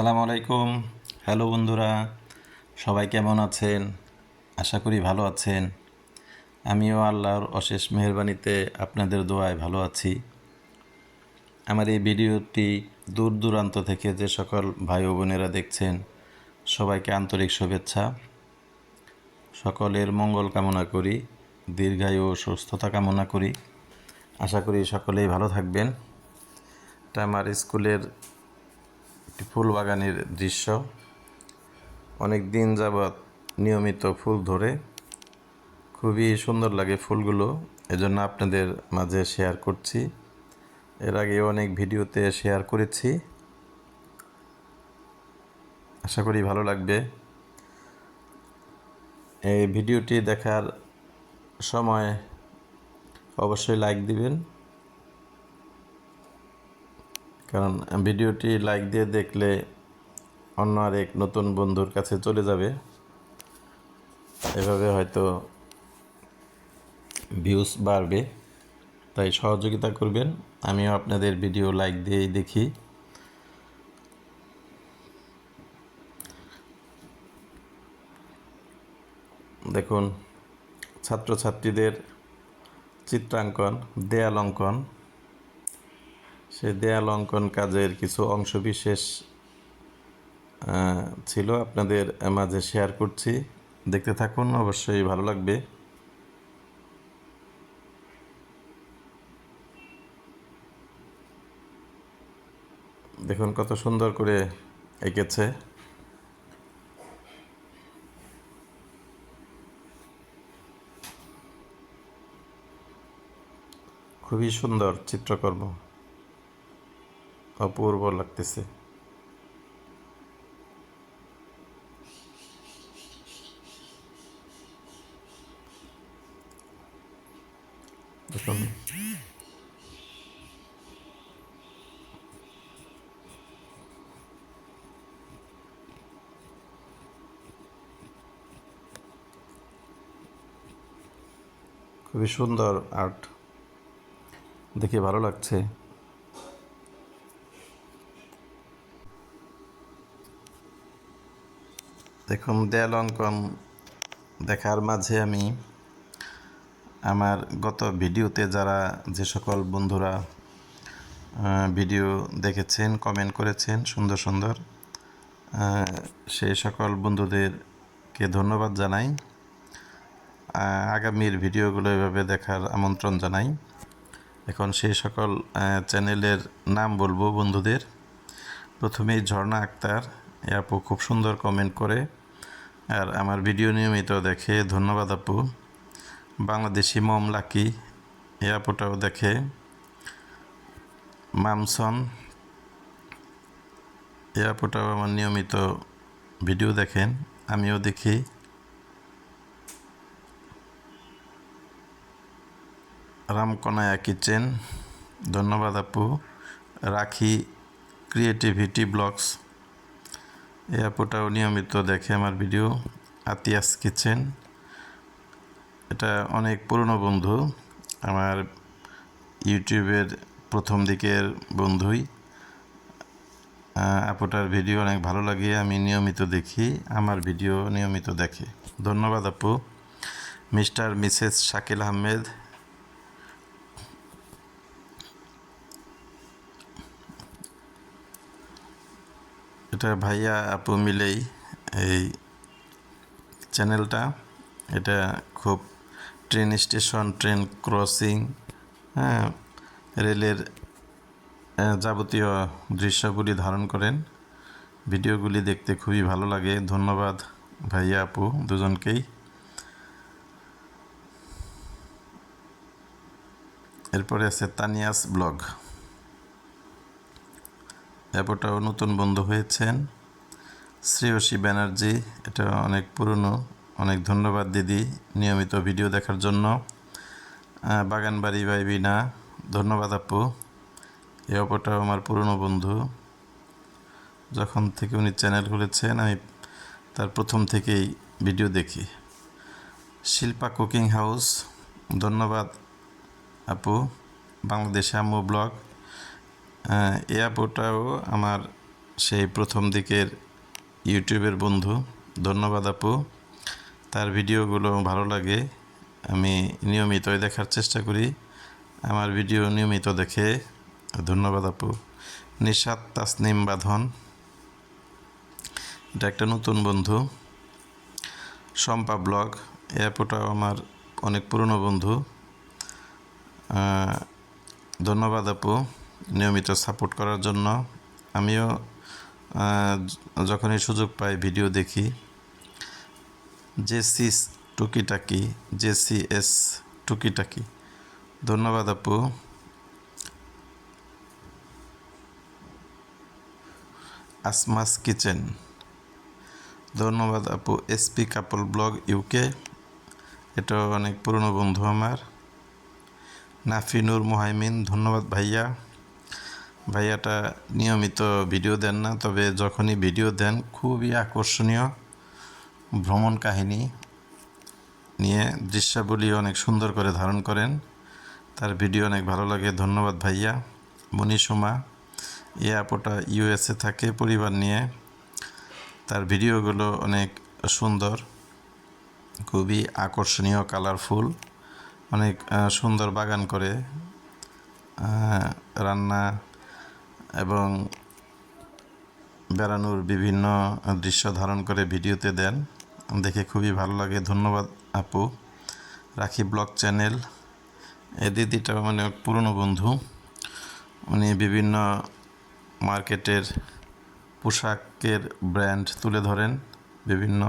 আসসালামু আলাইকুম। হ্যালো বন্ধুরা, সবাই কেমন আছেন? আশা করি ভালো আছেন। আমিও আল্লাহর অশেষ মেহেরবানিতে আপনাদের দোয়ায় ভালো আছি। আমার এই ভিডিওটি দূর দূরান্ত থেকে যে সকল ভাই ও বোনেরা দেখছেন, সবাইকে আন্তরিক শুভেচ্ছা। সকলের মঙ্গল কামনা করি, দীর্ঘায়ু ও সুস্থতা কামনা করি। আশা করি সকলেই ভালো থাকবেন। এটা আমার স্কুলের একটি ফুল বাগানের দৃশ্য। অনেক দিন যাবৎ নিয়মিত ফুল ধরে খুবই সুন্দর লাগে ফুলগুলো, এজন্য আপনাদের মাঝে শেয়ার করছি। এর আগে অনেক ভিডিওতে শেয়ার করেছি, আশা করি ভালো লাগবে। এই ভিডিওটি দেখার সময় অবশ্যই লাইক দিবেন, কারণ ভিডিওটি লাইক দিয়ে দেখলে অন্য আরেক নতুন বন্ধুর কাছে চলে যাবে। এভাবে হয়তো ভিউজ বাড়বে, তাই সহযোগিতা করবেন। আমিও আপনাদের ভিডিও লাইক দিয়েই দেখি। দেখুন, ছাত্রছাত্রীদের চিত্রাঙ্কন, দেয়াল অঙ্কন, সেই দেয়াল অঙ্কন কাজের কিছু অংশবিশেষ ছিল, আপনাদের মাঝে শেয়ার করছি। দেখতে থাকুন, অবশ্যই ভালো লাগবে। দেখুন কত সুন্দর করে এঁকেছে। খুবই সুন্দর চিত্রকর্ম, অপূর্ব লাগতেছে। দেখুন, খুবই সুন্দর আর্ট, দেখে ভালো লাগছে। দেখুন, দেয়াল অঙ্কন দেখার মাঝে আমি আমার গত ভিডিওতে যারা যে সকল বন্ধুরা ভিডিও দেখেছেন, কমেন্ট করেছেন সুন্দর সুন্দর, সেই সকল বন্ধুদেরকে ধন্যবাদ জানাই। আগামীর ভিডিওগুলো এভাবে দেখার আমন্ত্রণ জানাই। এখন সেই সকল চ্যানেলের নাম বলবো বন্ধুদের। প্রথমেই ঝর্ণা আক্তার, এ আপু খুব সুন্দর কমেন্ট করে আর আমার ভিডিও নিয়মিত দেখে, ধন্যবাদ আপু। বাংলাদেশি মম লাকি, এ আপুটাও দেখে। মামসন, এ আপুটাও আমার নিয়মিত ভিডিও দেখেন, আমিও দেখি। রামকনায়া কিচেন, ধন্যবাদ আপু। রাখি ক্রিয়েটিভিটি ব্লগস, এই আপুটাও নিয়মিত দেখে আমার ভিডিও। আতিয়াস কিচেন, এটা অনেক পুরনো বন্ধু, আমার ইউটিউবের প্রথম দিকের বন্ধুই। আপুটার ভিডিও অনেক ভালো লাগে, আমি নিয়মিত দেখি, আমার ভিডিও নিয়মিত দেখে, ধন্যবাদ আপু। মিস্টার মিসেস শাকিল আহমেদ, এটা ভাইয়া আপু মিলেই এই চ্যানেলটা। এটা খুব ট্রেন স্টেশন, ট্রেন ক্রসিং, হ্যাঁ, রেলের যাবতীয় দৃশ্যগুলি ধারণ করেন। ভিডিওগুলি দেখতে খুবই ভালো লাগে, ধন্যবাদ ভাইয়া আপু দুজনকেই। এরপরে আছে তানিয়াস ব্লগ, অ্যাপটাও নতুন বন্ধু হয়েছেন। শ্রেয়সী ব্যানার্জি, এটা অনেক পুরনো, অনেক ধন্যবাদ দিদি নিয়মিত ভিডিও দেখার জন্য। বাগানবাড়ি বাইবিনা, ধন্যবাদ আপু। এই অপরটাও আমার পুরনো বন্ধু, যখন থেকে উনি চ্যানেল খুলেছেন আমি তার প্রথম থেকেই ভিডিও দেখি। শিল্পা কুকিং হাউস, ধন্যবাদ আপু। বাংলাদেশে আম্মু ব্লগ, এই আপুটাও আমার সেই প্রথম দিকের ইউটিউবের বন্ধু। ধন্যবাদ আপু, তার ভিডিওগুলো ভালো লাগে, আমি নিয়মিতই দেখার চেষ্টা করি, আমার ভিডিও নিয়মিত দেখে। ধন্যবাদ আপু। নিশাত তাসনিম বাঁধন, এটা একটা নতুন বন্ধু। শম্পা ব্লগ, এই আপুটাও আমার অনেক পুরনো বন্ধু। ধন্যবাদ আপু নিয়মিত সাপোর্ট করার জন্য। আমিও যখনই সুযোগ পাই ভিডিও দেখি। জেসিস টুকিটাকি, জেসিএস টুকিটাকি, ধন্যবাদ আপু। আসমাস কিচেন, ধন্যবাদ আপু। এসপি কাপল ব্লগ ইউকে, এটাও অনেক পুরনো বন্ধু আমার। নাফিনুর মুহাইমিন, ধন্যবাদ ভাইয়া। ভাইয়াটা নিয়মিত ভিডিও দেন না, তবে যখনই ভিডিও দেন খুবই আকর্ষণীয় ভ্রমণ কাহিনী নিয়ে দৃশ্যাবলী অনেক সুন্দর করে ধারণ করেন, তার ভিডিও অনেক ভালো লাগে। ধন্যবাদ ভাইয়া। মনীষমা, এ আপুটা ইউএসএ থাকে পরিবার নিয়ে, তার ভিডিওগুলো অনেক সুন্দর, খুবই আকর্ষণীয়, কালারফুল, অনেক সুন্দর বাগান করে রান্না এবং বেড়ানোর বিভিন্ন দৃশ্য ধারণ করে ভিডিওতে দেন, দেখে খুবই ভালো লাগে। ধন্যবাদ আপু। রাখি ব্লগ চ্যানেল, এ দিদিটা মানে পুরনো বন্ধু, উনি বিভিন্ন মার্কেটের পোশাকের ব্র্যান্ড তুলে ধরেন, বিভিন্ন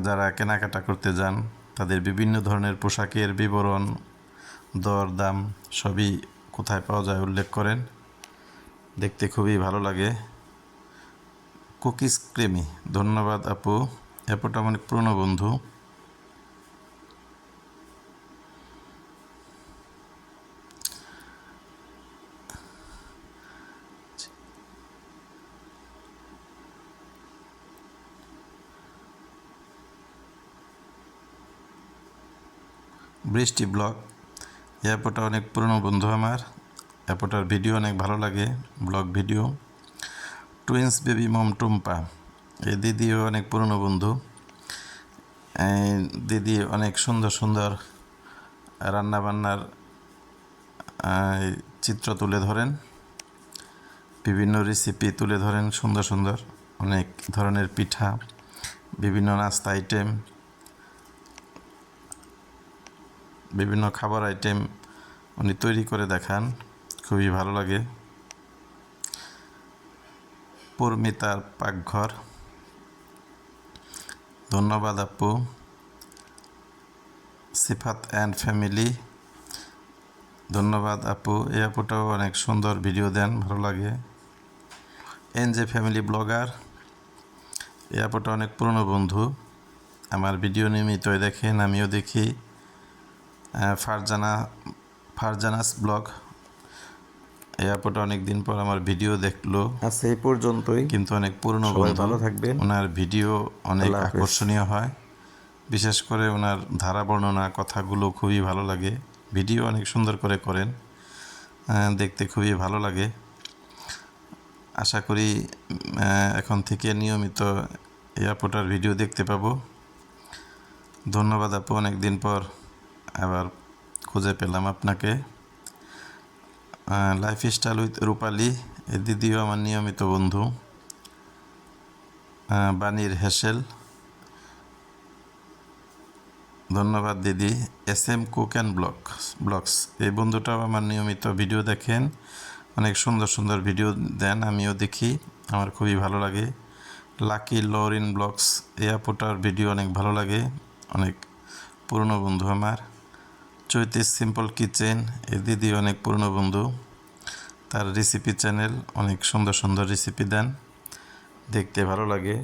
যারা কেনাকাটা করতে যান তাদের বিভিন্ন ধরনের পোশাকের বিবরণ, দর দাম সবই কোথায় পাওয়া যায় উল্লেখ করেন, দেখতে খুবই ভালো লাগে। কুকিজ ক্রেমি, ধন্যবাদ আপু, এরপরটা অনেক পুরনো বন্ধু। বৃষ্টি ব্লগ, এয়ারপোর্টটা অনেক পুরনো বন্ধু আমার, এয়ারপোর্টার ভিডিও অনেক ভালো লাগে, blog video. Twins baby mom Tumpa, এই দিদিও অনেক পুরনো বন্ধু, দিদি অনেক সুন্দর সুন্দর রান্নাবান্নার চিত্র তুলে ধরেন, বিভিন্ন রেসিপি তুলে ধরেন, সুন্দর সুন্দর অনেক ধরনের পিঠা, বিভিন্ন নাস্তা আইটেম, বিভিন্ন খাবার আইটেম উনি তৈরি করে দেখান, খুবই ভালো লাগে। পরমিতার পাকঘর, ধন্যবাদ আপু। সিফাত অ্যান্ড ফ্যামিলি, ধন্যবাদ আপু, এই আপুটাও অনেক সুন্দর ভিডিও দেন, ভালো লাগে। এনজে ফ্যামিলি ব্লগার, এই আপুটা অনেক পুরনো বন্ধু, আমার ভিডিও নিয়মিতই দেখেন, আমিও দেখি। ফারজানাস ব্লগ, এই আপুটা অনেক দিন পর আমার ভিডিও দেখলো, আচ্ছা এই পর্যন্তই, কিন্তু অনেক পুরনো সবাই বন্ধু, ভালো থাকবেন। ওনার ভিডিও অনেক আল্লাহ হাফেজ। আকর্ষণীয় হয়, বিশেষ করে ওনার ধারা বর্ণনা কথাগুলো খুবই ভালো লাগে, ভিডিও অনেক সুন্দর করে করেন, দেখতে খুবই ভালো লাগে। আশা করি এখন থেকে নিয়মিত এয়ারপোর্টার ভিডিও দেখতে পাবো। ধন্যবাদ আপু, অনেক দিন পর আবার খুঁজে পেলাম আপনাকে। লাইফস্টাইল উইথ রূপালী, এ দিদিও আমার নিয়মিত বন্ধু। বানির হেসেল, ধন্যবাদ দিদি। SM কুক অ্যান্ড ব্লগস, এই বন্ধুটাও আমার নিয়মিত ভিডিও দেখেন, অনেক সুন্দর সুন্দর ভিডিও দেন, আমিও দেখি, আমার খুবই ভালো লাগে। লাকি লরিন ব্লগস, এই আপুটার ভিডিও অনেক ভালো লাগে, অনেক পুরনো বন্ধু আমার। চৈতিস সিম্পল কিচেন, এই দিদি অনেক পুরনো বন্ধু, তার রেসিপি চ্যানেল, অনেক সুন্দর সুন্দর রেসিপি দেন, দেখতে ভালো লাগে।